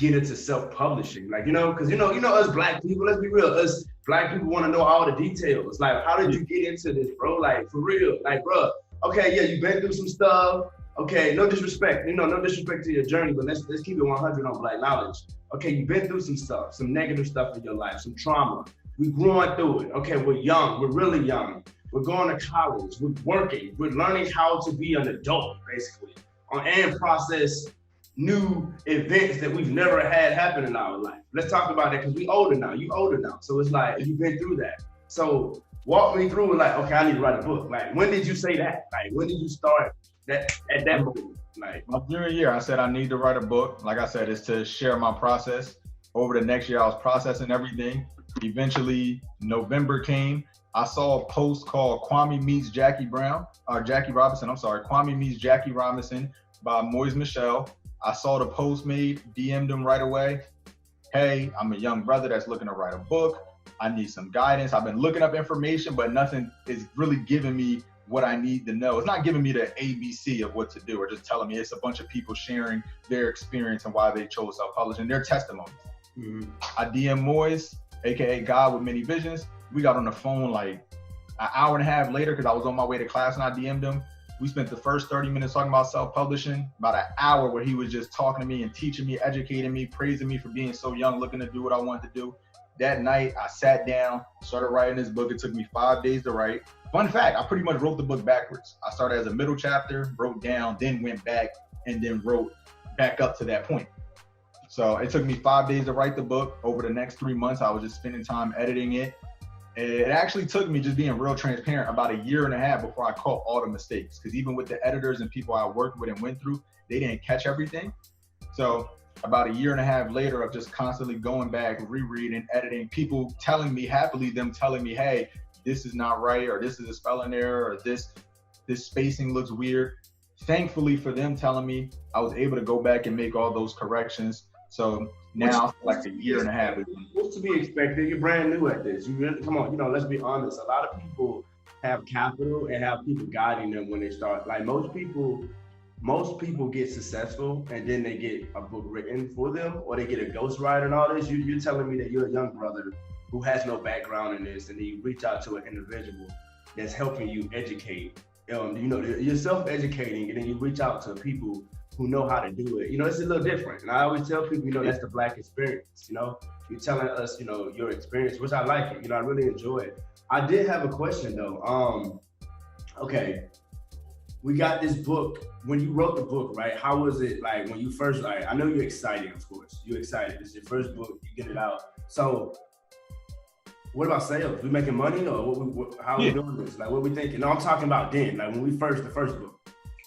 get into self-publishing? Like, because us black people, let's be real, us black people want to know all the details. Like, how did you get into this, bro? Like, for real, like, bro, okay, yeah, you've been through some stuff. Okay, no disrespect, no disrespect to your journey, but let's keep it 100 on Black Knowledge. Okay, you've been through some stuff, some negative stuff in your life, some trauma. We're growing through it. Okay, we're young, we're really young. We're going to college, we're working, we're learning how to be an adult, basically, and process new events that we've never had happen in our life. Let's talk about that, because we older now, you older now. So it's like, you've been through that. So walk me through, like, okay, I need to write a book. Like, when did you say that? Like, when did you start that at that moment? Like, my junior year, I said I need to write a book. Like I said, it's to share my process. Over the next year, I was processing everything. Eventually, November came. I saw a post called Kwame Meets Jackie Robinson. Kwame Meets Jackie Robinson by Moise Michel. I saw the post made, DM'd him right away. Hey, I'm a young brother that's looking to write a book. I need some guidance. I've been looking up information, but nothing is really giving me what I need to know. It's not giving me the ABC of what to do, or just telling me. It's a bunch of people sharing their experience and why they chose self-publishing, their testimonies. Mm-hmm. I DM Moise, AKA God with Many Visions. We got on the phone like an hour and a half later, because I was on my way to class and I DM'd him. We spent the first 30 minutes talking about self-publishing, about an hour where he was just talking to me and teaching me, educating me, praising me for being so young, looking to do what I wanted to do. That night, I sat down, started writing this book. It took me 5 days to write. Fun fact, I pretty much wrote the book backwards. I started as a middle chapter, wrote down, then went back, and then wrote back up to that point. So it took me 5 days to write the book. Over the next 3 months, I was just spending time editing it. It actually took me, just being real transparent, about a year and a half before I caught all the mistakes. Because even with the editors and people I worked with and went through, they didn't catch everything. So about a year and a half later of just constantly going back, rereading, editing, people telling me, hey, this is not right, or this is a spelling error, or this spacing looks weird. Thankfully for them telling me, I was able to go back and make all those corrections. So now, like a year and a half. What's to be expected? You're brand new at this. You really, come on, let's be honest. A lot of people have capital and have people guiding them when they start. Like most people get successful and then they get a book written for them, or they get a ghostwriter and all this. You're telling me that you're a young brother who has no background in this, and then you reach out to an individual that's helping you educate. You're self-educating, and then you reach out to people who know how to do it. It's a little different. And I always tell people, that's the Black experience. You're telling us, your experience, which I like it. I really enjoy it. I did have a question though. Okay, we got this book. When you wrote the book, right? How was it like when you first, like, I know you're excited, of course. You're excited. It's your first book. You get it out. So what about sales? We making money, or how are we doing this? Like, what we thinking? No, I'm talking about then, like when the first book.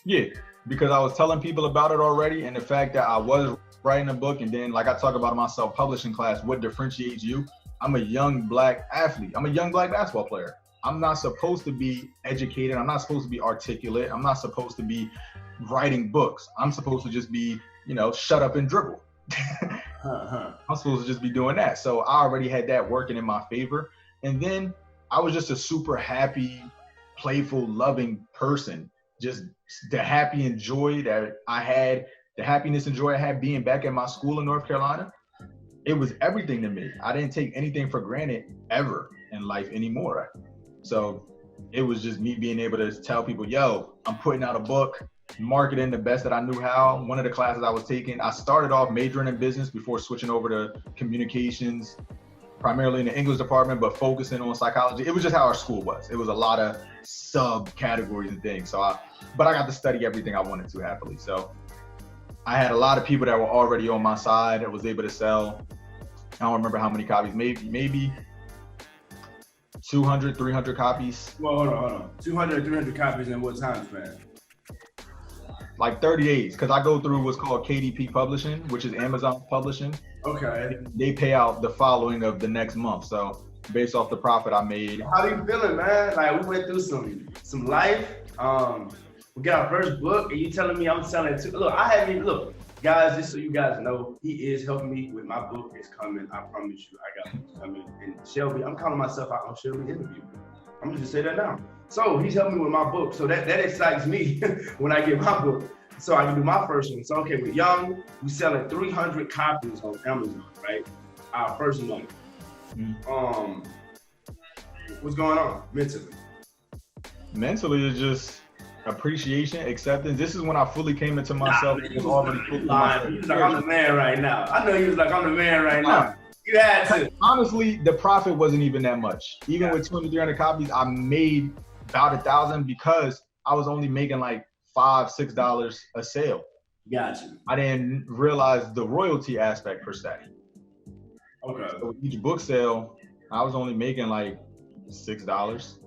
Yeah, because I was telling people about it already, and the fact that I was writing a book, and then like I talk about in my self-publishing class, what differentiates you? I'm a young Black athlete. I'm a young Black basketball player. I'm not supposed to be educated. I'm not supposed to be articulate. I'm not supposed to be writing books. I'm supposed to just be, shut up and dribble. I'm supposed to just be doing that. So I already had that working in my favor. And then I was just a super happy, playful, loving person. Just the happy and joy that I had, the happiness and joy I had being back at my school in North Carolina, it was everything to me. I didn't take anything for granted ever in life anymore. So it was just me being able to tell people, yo, I'm putting out a book, marketing the best that I knew how. One of the classes I was taking, I started off majoring in business before switching over to communications, primarily in the English department, but focusing on psychology. It was just how our school was. It was a lot of subcategories and things. But I got to study everything I wanted to happily. So I had a lot of people that were already on my side that was able to sell. I don't remember how many copies, maybe 200, 300 copies. Well, hold on. 200, 300 copies in what time span? Like 30 days, because I go through what's called KDP Publishing, which is Amazon Publishing. Okay. They pay out the following of the next month. So based off the profit I made. How you feeling, man? Like, we went through some life. We got our first book, and you telling me I'm selling too. Look, guys, just so you guys know, he is helping me with my book. It's coming. I promise you, I got it coming. And Shelby, I'm calling myself out on Shelby interview. I'm gonna just say that now. So he's helping me with my book. So that excites me when I get my book. So I can do my first one. So okay, we're young. We selling 300 copies on Amazon, right? Our first month. What's going on mentally? Mentally, it's just appreciation, acceptance. This is when I fully came into myself. Nah, you was like, I'm the man right now. I know you was like, I'm the man right now. You had to. Honestly, the profit wasn't even that much. Even with 200, 300 copies, I made about 1,000 because I was only making like $5, $6 a sale. Gotcha. I didn't realize the royalty aspect per se. Okay. So each book sale, I was only making like $6.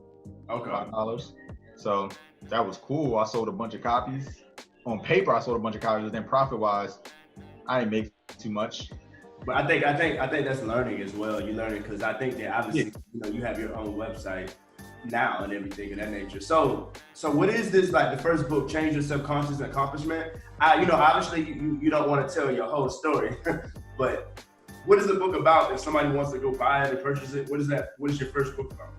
Okay. $5. So that was cool. I sold a bunch of copies. On paper, I sold a bunch of copies, but then profit-wise, I didn't make too much. But I think that's learning as well. You're learning because I think that obviously you have your own website now and everything of that nature. So what is this, like the first book, Change Your Subconscious Accomplishment? Obviously you don't want to tell your whole story, but what is the book about? If somebody wants to go buy it and purchase it, what is that? What is your first book about?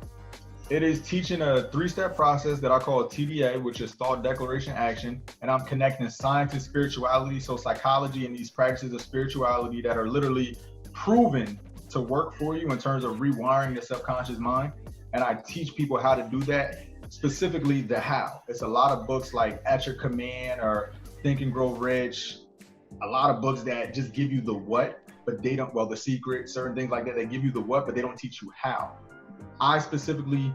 It is teaching a 3-step process that I call TDA, which is thought, declaration, action. And I'm connecting science and spirituality, so psychology and these practices of spirituality that are literally proven to work for you in terms of rewiring the subconscious mind. And I teach people how to do that, specifically the how. It's a lot of books like At Your Command or Think and Grow Rich, a lot of books that just give you the what, but they don't, The Secret, certain things like that, they give you the what, but they don't teach you how. I specifically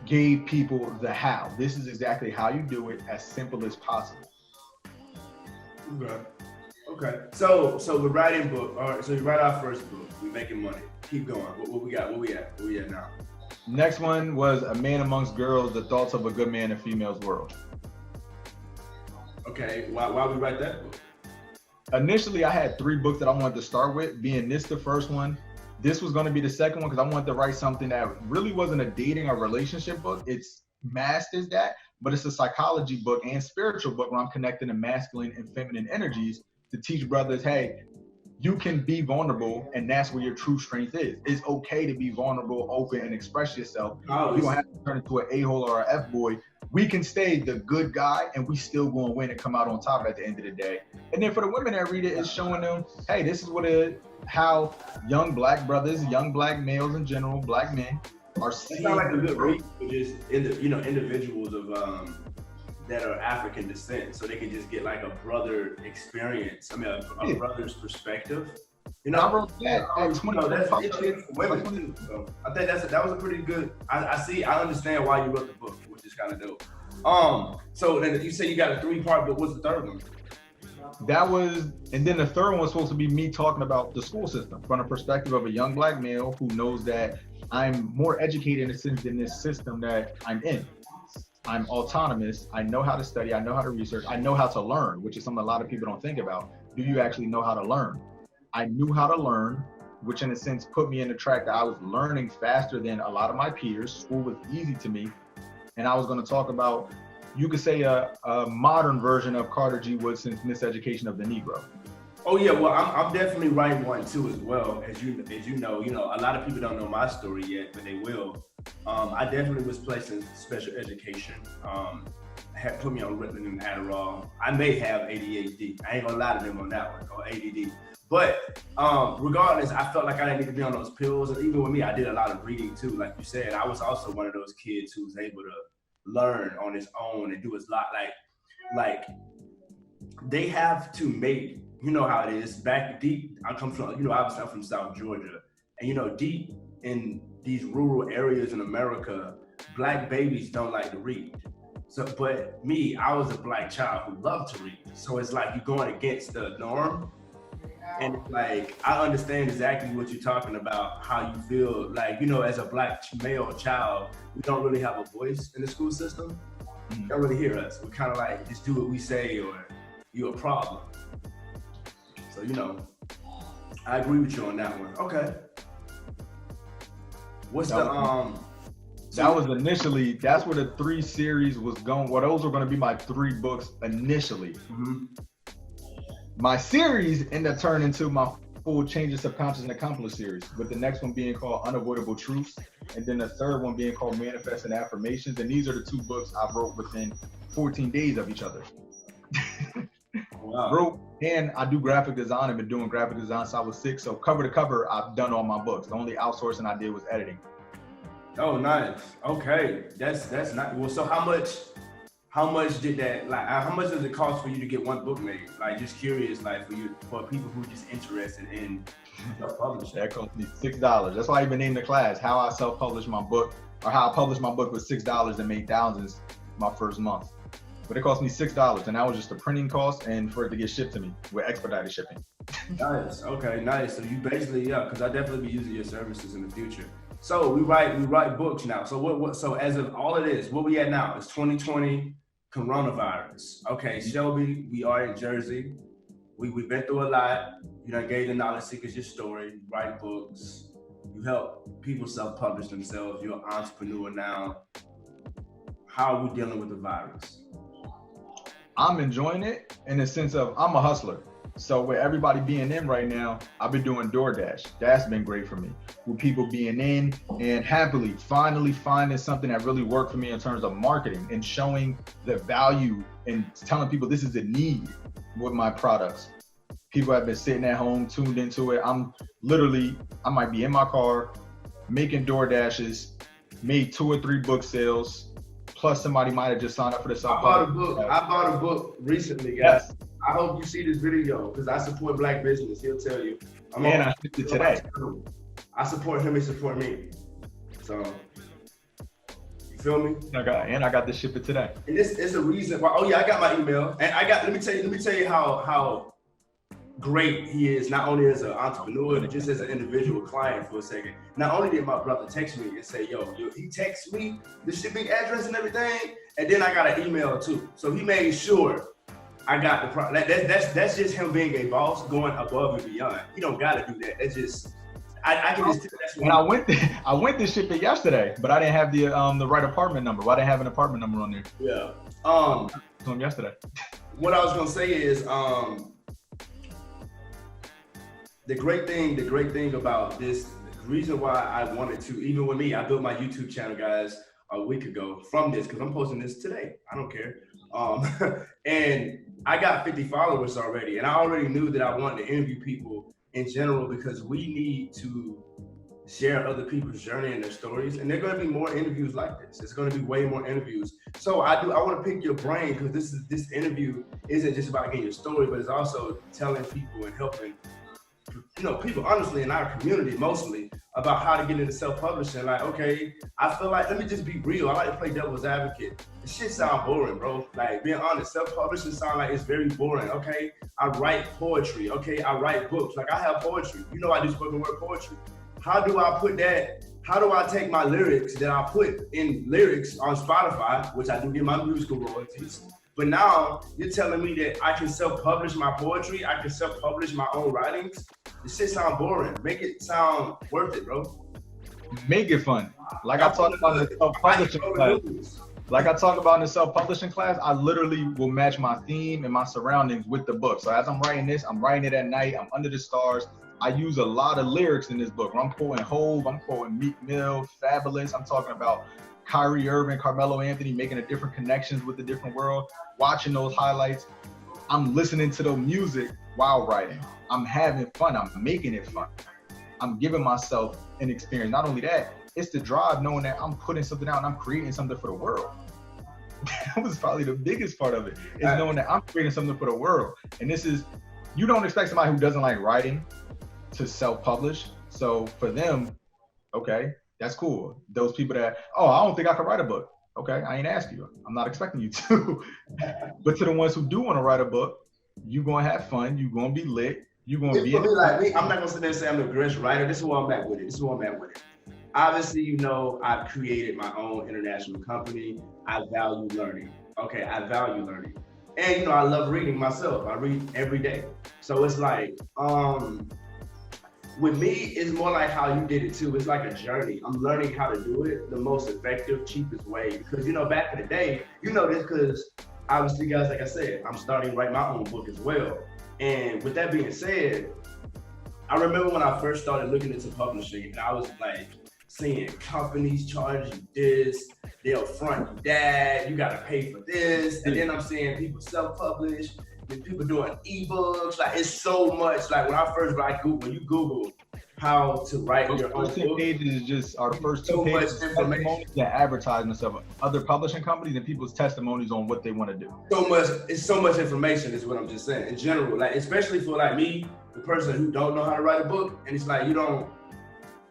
gave people the how. This is exactly how you do it, as simple as possible. Okay. So we're writing book. All right. So you write our first book. We're making money. Keep going. What we got? Where we at now? Next one was A Man Amongst Girls: The Thoughts of a Good Man in Female's World. Okay. Why we write that book? Initially, I had 3 books that I wanted to start with. Being this the first one. This was going to be the second one because I wanted to write something that really wasn't a dating or relationship book. It's masked as that, but it's a psychology book and spiritual book where I'm connecting the masculine and feminine energies to teach brothers, hey, you can be vulnerable, and that's where your true strength is. It's okay to be vulnerable, open, and express yourself. You don't have to turn into an a-hole or an F-boy. We can stay the good guy, and we still going to win and come out on top at the end of the day. And then for the women that read it, it's showing them, hey, this is how young black brothers, young black males in general, black men are seeing. It's not like a good read for just individuals of that are African descent, so they can just get like a brother experience. I mean, a brother's perspective. I wrote that at 20. That's it's women too. So I think that was a pretty good. I understand why you wrote the book, which is kind of dope. So then you say you got a 3-part, but what's the third one? That was, and then the third one was supposed to be me talking about the school system from the perspective of a young black male who knows that I'm more educated in a sense in this system that I'm in. I'm autonomous. I know how to study. I know how to research. I know how to learn, which is something a lot of people don't think about. Do you actually know how to learn? I knew how to learn, which in a sense put me in the track that I was learning faster than a lot of my peers. School was easy to me. And I was going to talk about, you could say a modern version of Carter G. Woodson's Miseducation of the Negro. Oh yeah, well I'm definitely writing one too as well. As you know, a lot of people don't know my story yet, but they will. I definitely was placed in special education. Had put me on Ritalin and Adderall. I may have ADHD. I ain't gonna lie to them on that one, or ADD. But regardless, I felt like I didn't need to be on those pills. And even with me, I did a lot of reading too. Like you said, I was also one of those kids who was able to learn on his own and do his lot. Like they have to make, you know how it is, back deep. I come from, obviously I'm from South Georgia. And deep in these rural areas in America, black babies don't like to read. So, but me, I was a black child who loved to read. So it's like you're going against the norm. And it's like, I understand exactly what you're talking about, how you feel like, as a black male child, we don't really have a voice in the school system. You don't really hear us. We're kind of like, just do what we say or you're a problem. So, I agree with you on that one. Okay. What's that was initially, that's where the 3 series was going. Well, those were going to be my 3 books initially. Mm-hmm. My series ended up turning into my full Change Your Subconscious and Accomplish series, with the next one being called Unavoidable Truths, and then the third one being called Manifest and Affirmations. And these are the 2 books I wrote within 14 days of each other. Wow. wrote, and I do graphic design. I've been doing graphic design since I was 6. So cover to cover, I've done all my books. The only outsourcing I did was editing. Oh, nice. Okay, that's not well. So how much did that, like, how much does it cost for you to get one book made? Like, just curious, like, for people who are just interested in self-publishing. That cost me $6. That's why I even named the class How I Self-Published My Book, or How I Published My Book with $6 and made thousands my first month. But it cost me $6, and that was just the printing cost and for it to get shipped to me with expedited shipping. Nice. Okay, nice. So you basically, yeah, because I definitely be using your services in the future. So we write books now. So what? So as of all of this, what we at now? It's 2020, coronavirus. Okay, Shelby, we are in Jersey. We've been through a lot. You done gave the knowledge seekers your story. You write books. You help people self-publish themselves. You're an entrepreneur now. How are we dealing with the virus? I'm enjoying it in the sense of I'm a hustler. So with everybody being in right now, I've been doing DoorDash. That's been great for me. With people being in and happily, finally finding something that really worked for me in terms of marketing and showing the value and telling people this is a need with my products. People have been sitting at home, tuned into it. I might be in my car, making DoorDashes, made 2 or 3 book sales, plus somebody might have just signed up for the I bought a book recently, guys. Yes. I hope you see this video because I support Black business. He'll tell you. I shipped it today. I support him, he support me. So, you feel me? I got to ship it today. And this is a reason why. Oh yeah, I got my email, and let me tell you how great he is. Not only as an entrepreneur, but just as an individual client for a second. Not only did my brother text me and say, yo, he texted me the shipping address and everything, and then I got an email too. So he made sure I got the product. That's just him being a boss, going above and beyond. He don't gotta do that. That's just I can just. When I went to ship it yesterday, but I didn't have the right apartment number. Why didn't have an apartment number on there? Yeah. From yesterday. What I was gonna say is the great thing about this, the reason why I wanted to, even with me, I built my YouTube channel, guys, a week ago from this, because I'm posting this today. I don't care. And I got 50 followers already, and I already knew that I wanted to interview people in general because we need to share other people's journey and their stories, and there are going to be more interviews like this. It's going to be way more interviews. So I want to pick your brain because this interview isn't just about getting your story, but it's also telling people and helping people honestly in our community mostly about how to get into self-publishing. Like, okay, I feel like, let me just be real. I like to play devil's advocate. This shit sound boring, bro. Like, being honest, self-publishing sound like it's very boring. Okay, I write poetry. Okay, I write books. Like, I have poetry. I do spoken word poetry. How do I take my lyrics that I put in lyrics on Spotify, which I do get my musical royalties, but now you're telling me that I can self-publish my poetry, I can self-publish my own writings? This shit sound boring. Make it sound worth it, bro. Make it fun. Like I talked about in the self-publishing class. I literally will match my theme and my surroundings with the book. So as I'm writing this, I'm writing it at night, I'm under the stars. I use a lot of lyrics in this book. I'm quoting Hove, I'm quoting Meek Mill, Fabulous. I'm talking about Kyrie Irving, Carmelo Anthony, making a different connections with the different world, watching those highlights. I'm listening to the music while writing. I'm having fun. I'm making it fun. I'm giving myself an experience. Not only that, it's the drive knowing that I'm putting something out and I'm creating something for the world. That was probably the biggest part of it, is knowing that I'm creating something for the world. And you don't expect somebody who doesn't like writing to self-publish. So for them, okay, that's cool. Those people that, I don't think I can write a book. Okay, I ain't asking you. I'm not expecting you to. But to the ones who do want to write a book, you're going to have fun. You're going to be lit. You're going to be like me. I'm not going to sit there and say I'm the greatest writer. This is where I'm at with it. Obviously, I've created my own international company. I value learning. Okay, I value learning. And, I love reading myself. I read every day. So it's like, with me, it's more like how you did it too. It's like a journey. I'm learning how to do it the most effective, cheapest way. Because, back in the day, this because obviously, guys, like I said, I'm starting to write my own book as well. And with that being said, I remember when I first started looking into publishing, and I was like seeing companies charging this, they'll front you that, you gotta pay for this. And then I'm seeing people self-publish. There's people doing ebooks. Like it's so much. Like when I first when you Google how to write Those your own first 10 book, pages is just our first two so much pages information. and advertisements of other publishing companies and people's testimonies on what they want to do. It's so much information is what I'm just saying in general. Like especially for like me, the person who don't know how to write a book, and it's like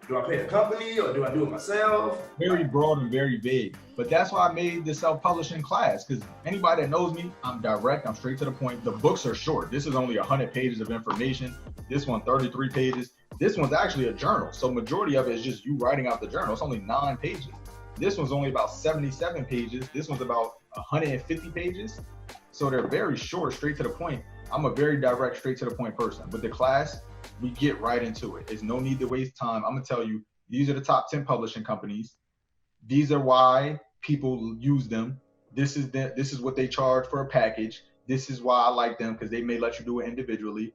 do I pay a company or do I do it myself? Very broad and very vague. But that's why I made the self-publishing class, because anybody that knows me, I'm direct, I'm straight to the point. The books are short. This is only 100 pages of information. This one, 33 pages. This one's actually a journal. So majority of it is just you writing out the journal. It's only 9 pages. This one's only about 77 pages. This one's about 150 pages. So they're very short, straight to the point. I'm a very direct, straight to the point person. With the class, we get right into it. There's no need to waste time. I'm gonna tell you, these are the top 10 publishing companies. These are why people use them. This is what they charge for a package. This is why I like them, because they may let you do it individually.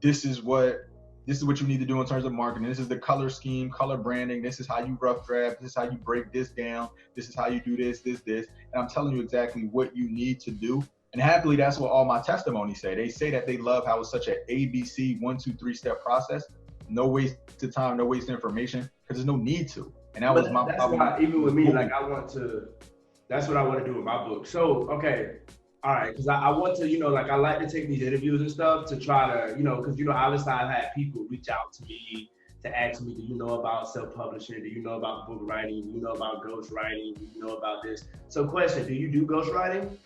This is what you need to do in terms of marketing. This is the color scheme, color branding. This is how you rough draft. This is how you break this down. This is how you do this. And I'm telling you exactly what you need to do. And happily, that's what all my testimonies say. They say that they love how it's such an ABC 1, 2, 3 step process. No waste of time, no waste of information, because there's no need to. And that was my problem. Why, even with me, like that's what I want to do with my book. So, okay. All right, because I want to, like I like to take these interviews and stuff to try to, because, obviously I've had people reach out to me to ask me, do you know about self-publishing? Do you know about book writing? Do you know about ghostwriting? Do you know about this? So question, do you do ghostwriting?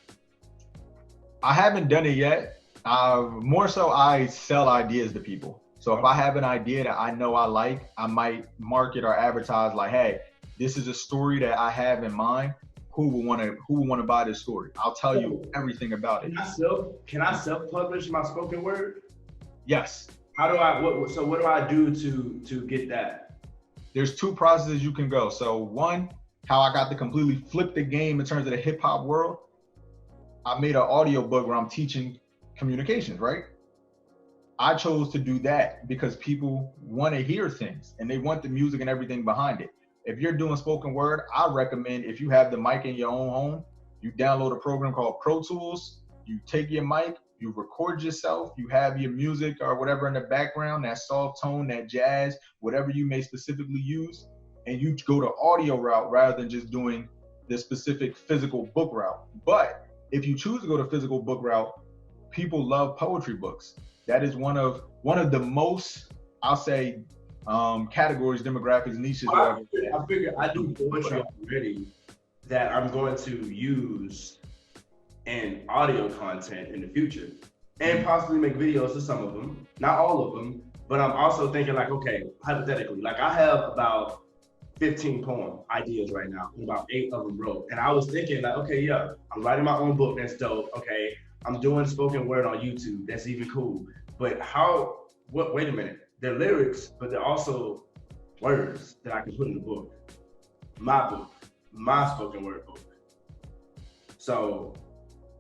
I haven't done it yet. More so I sell ideas to people. So if I have an idea that I know I like, I might market or advertise like, hey, this is a story that I have in mind. Who will want to buy this story? I'll tell you everything about it. Can I self-publish my spoken word? Yes. What do I do to get that? There's 2 processes you can go. So one, how I got to completely flip the game in terms of the hip hop world. I made an audio book where I'm teaching communications, right? I chose to do that because people want to hear things and they want the music and everything behind it. If you're doing spoken word, I recommend if you have the mic in your own home, you download a program called Pro Tools, you take your mic, you record yourself, you have your music or whatever in the background, that soft tone, that jazz, whatever you may specifically use, and you go the audio route rather than just doing the specific physical book route. But if you choose to go the physical book route, people love poetry books. That is one of the most, I'll say, categories, demographics, niches. I figure I do poetry already that I'm going to use in audio content in the future, and possibly make videos of some of them, not all of them. But I'm also thinking like, okay, hypothetically, like I have about 15 poem ideas right now, and about 8 of them wrote. And I was thinking like, okay, yeah, I'm writing my own book, that's dope. Okay, I'm doing spoken word on YouTube, that's even cool. But wait a minute, they're lyrics, but they're also words that I can put in the book. My spoken word book. So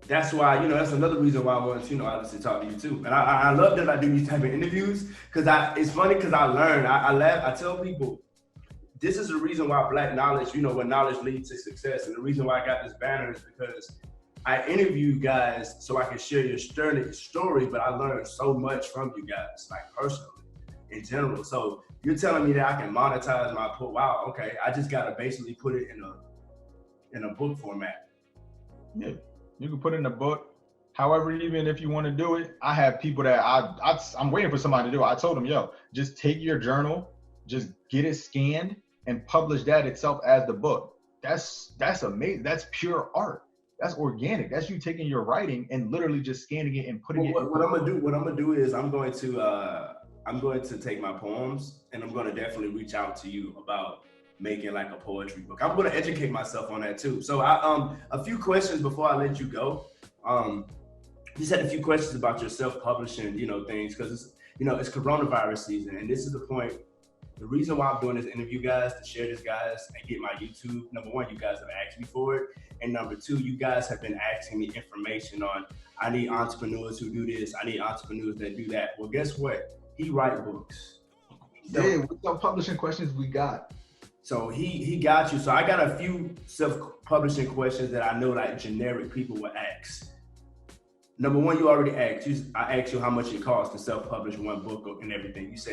that's why, that's another reason why I wanted to, obviously talk to you too. And I love that I do these type of interviews, because it's funny because I learn, I laugh, I tell people, this is the reason why Black knowledge, when knowledge leads to success. And the reason why I got this banner is because I interview you guys so I can share your story, but I learned so much from you guys, like personally, in general. So you're telling me that I can monetize my book. Wow, okay. I just gotta basically put it in a book format. Yeah, you can put it in a book. However, even if you want to do it, I have people that I'm waiting for somebody to do it. I told them, yo, just take your journal, just get it scanned and publish that itself as the book. That's amazing. That's pure art. That's organic. That's you taking your writing and literally just scanning it and putting it. What I'm gonna do is I'm going to take my poems and I'm going to definitely reach out to you about making like a poetry book. I'm going to educate myself on that too. So a few questions before I let you go. Just had a few questions about your self-publishing, things, because it's coronavirus season, and this is the point. The reason why I'm doing this interview, guys, to share this, guys, and get my YouTube. Number one, you guys have asked me for it. And number two, you guys have been asking me information on, I need entrepreneurs who do this. I need entrepreneurs that do that. Well, guess what? He write books. So, yeah, what self-publishing questions we got? So he got you. So I got a few self-publishing questions that I know like generic people would ask. number one, you already asked. I asked you how much it costs to self-publish one book and everything. You said